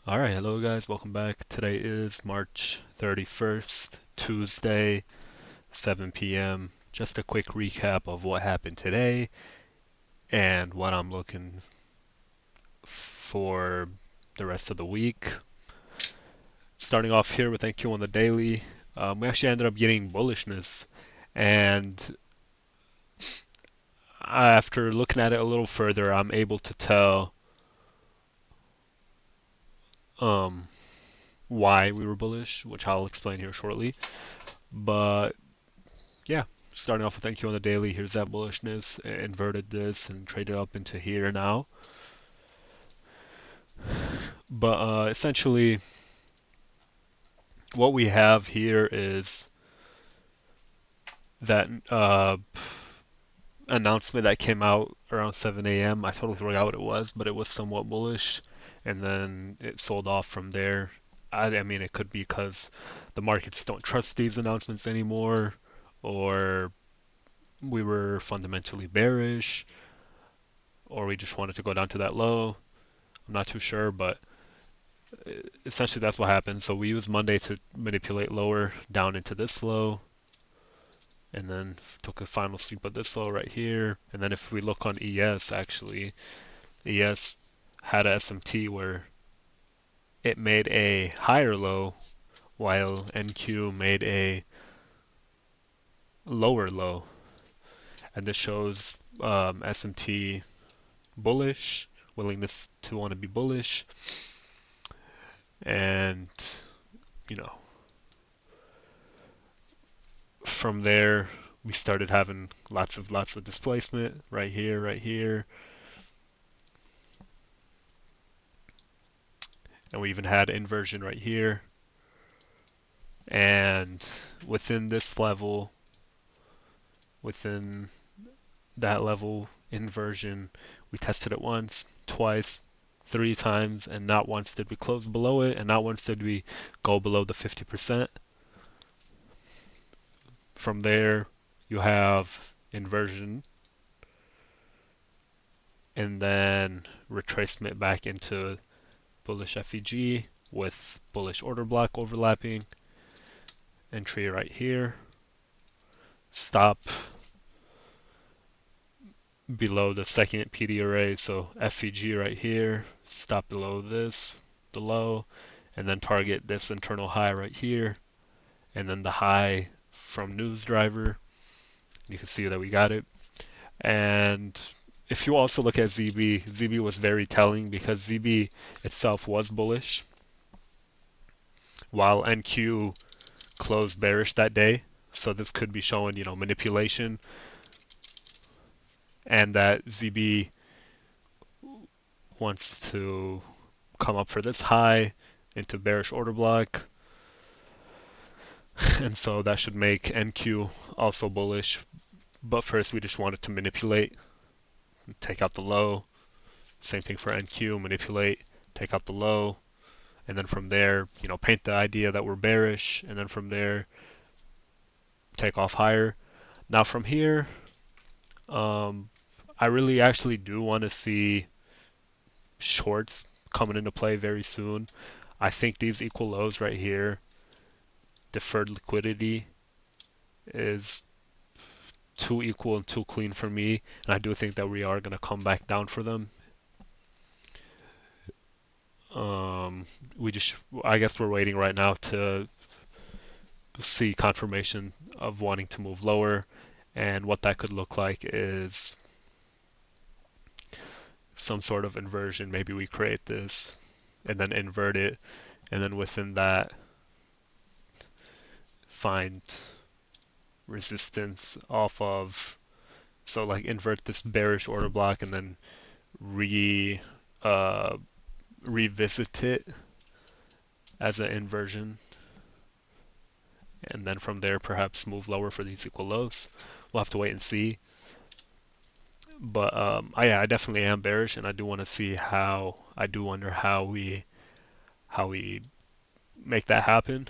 Alright, hello guys, welcome back. Today is March 31st, Tuesday, 7 p.m. Just a quick recap of what happened today and what I'm looking for the rest of the week. Starting off here with NQ on the daily, we actually ended up getting bullishness, and after looking at it a little further, I'm able to tell um, why we were bullish, which I'll explain here shortly. But yeah, starting off with NQ on the daily, here's that bullishness, inverted this and traded up into here now. But essentially, what we have here is that announcement that came out around 7 a.m. I totally forgot what it was, but it was somewhat bullish, and then it sold off from there. I mean, it could be because the markets don't trust these announcements anymore, or we were fundamentally bearish, or we just wanted to go down to that low. I'm not too sure, but essentially that's what happened. So we used Monday to manipulate lower down into this low, and then took a final sweep of this low right here. And then if we look on ES, actually, ES had a SMT where it made a higher low while NQ made a lower low. And this shows SMT bullish, willingness to want to be bullish, and you know, from there we started having lots of displacement right here, and we even had inversion right here. And within this level, within that level inversion, we tested it once, twice, three times, and not once did we close below it, and not once did we go below the 50%. From there, you have inversion, and then retracement back into bullish FEG with bullish order block overlapping, entry right here, stop below the second PD array, so FEG right here, stop below this, the low, and then target this internal high right here, and then the high from news driver. You can see that we got it. And if you also look at ZB, ZB was very telling because ZB itself was bullish, while NQ closed bearish that day. So this could be showing, manipulation, and that ZB wants to come up for this high into bearish order block. And so that should make NQ also bullish. But first we just wanted to manipulate, take out the low. Same thing for NQ, manipulate, take out the low. And then from there, paint the idea that we're bearish. And then from there, take off higher. Now from here, I really actually do want to see shorts coming into play very soon. I think these equal lows right here, deferred liquidity, is too equal and too clean for me, and I do think that we are going to come back down for them. I guess we're waiting right now to see confirmation of wanting to move lower, and what that could look like is some sort of inversion. Maybe we create this and then invert it, and then within that find resistance off of, so like invert this bearish order block and then uh, revisit it as an inversion, and then from there perhaps move lower for these equal lows. We'll have to wait and see. But I definitely am bearish, and I do want to see how. I do wonder how we make that happen.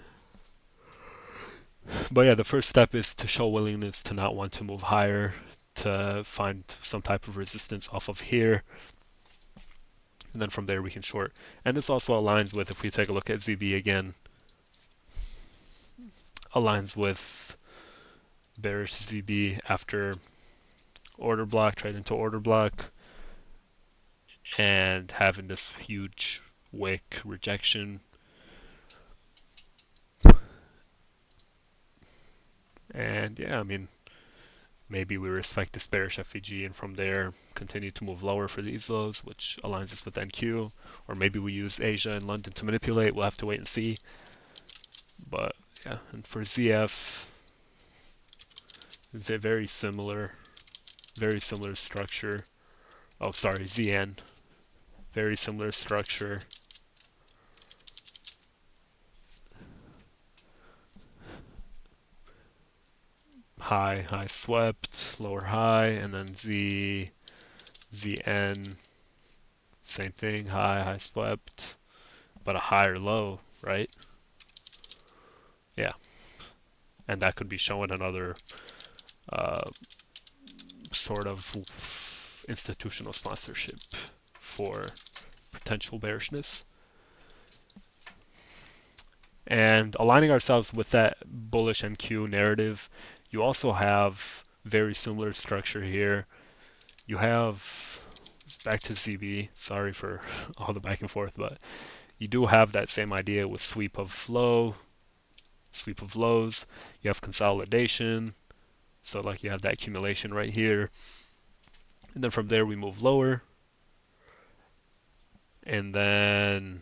But yeah, the first step is to show willingness to not want to move higher, to find some type of resistance off of here, and then from there we can short. And this also aligns with, if we take a look at ZB again, aligns with bearish ZB after order block, trade into order block, and having this huge wick rejection. And yeah, I mean, maybe we respect this bearish FVG and from there continue to move lower for these lows, which aligns us with NQ. Or maybe we use Asia and London to manipulate. We'll have to wait and see. But yeah, and for ZF, it's a very similar structure. Oh, sorry, ZN. Very similar structure. High swept, lower high, and then ZN, same thing, high swept, but a higher low, right? Yeah, and that could be showing another sort of institutional sponsorship for potential bearishness. And aligning ourselves with that bullish NQ narrative, you also have very similar structure here. You have, back to ZB, sorry for all the back and forth, but you do have that same idea with sweep of lows. You have consolidation, so like you have that accumulation right here. And then from there we move lower. And then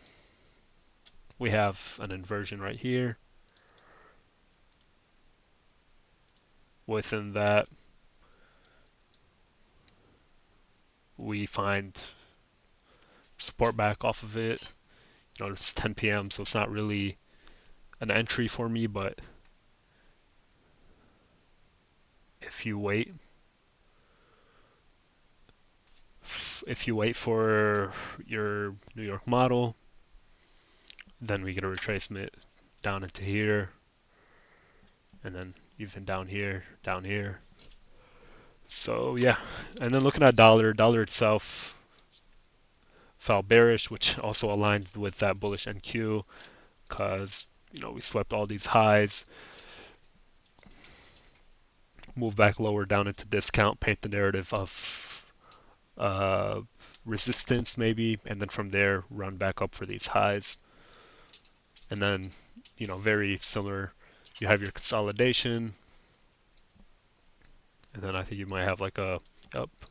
we have an inversion right here. Within that, we find support back off of it. You know, it's 10 p.m., so it's not really an entry for me, but if you wait for your New York model, then we get a retracement down into here, and then even down here. So yeah, and then looking at dollar itself fell bearish, which also aligns with that bullish NQ, because you know we swept all these highs, move back lower down into discount, paint the narrative of resistance maybe, and then from there run back up for these highs. And then, you know, very similar, you have your consolidation, and then I think you might have like a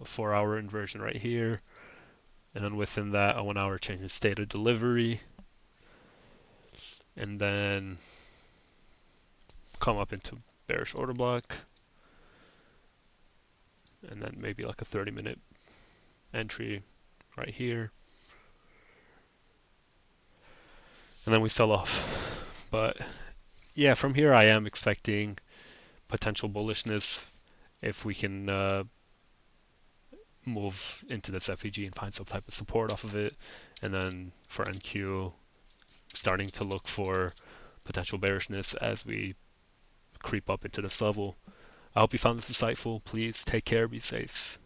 4-hour inversion right here, and then within that a 1-hour change in state of delivery, and then come up into bearish order block, and then maybe like a 30-minute entry right here, and then we sell off. But yeah, from here I am expecting potential bullishness if we can move into this FEG and find some type of support off of it. And then for NQ, starting to look for potential bearishness as we creep up into this level. I hope you found this insightful. Please take care, be safe.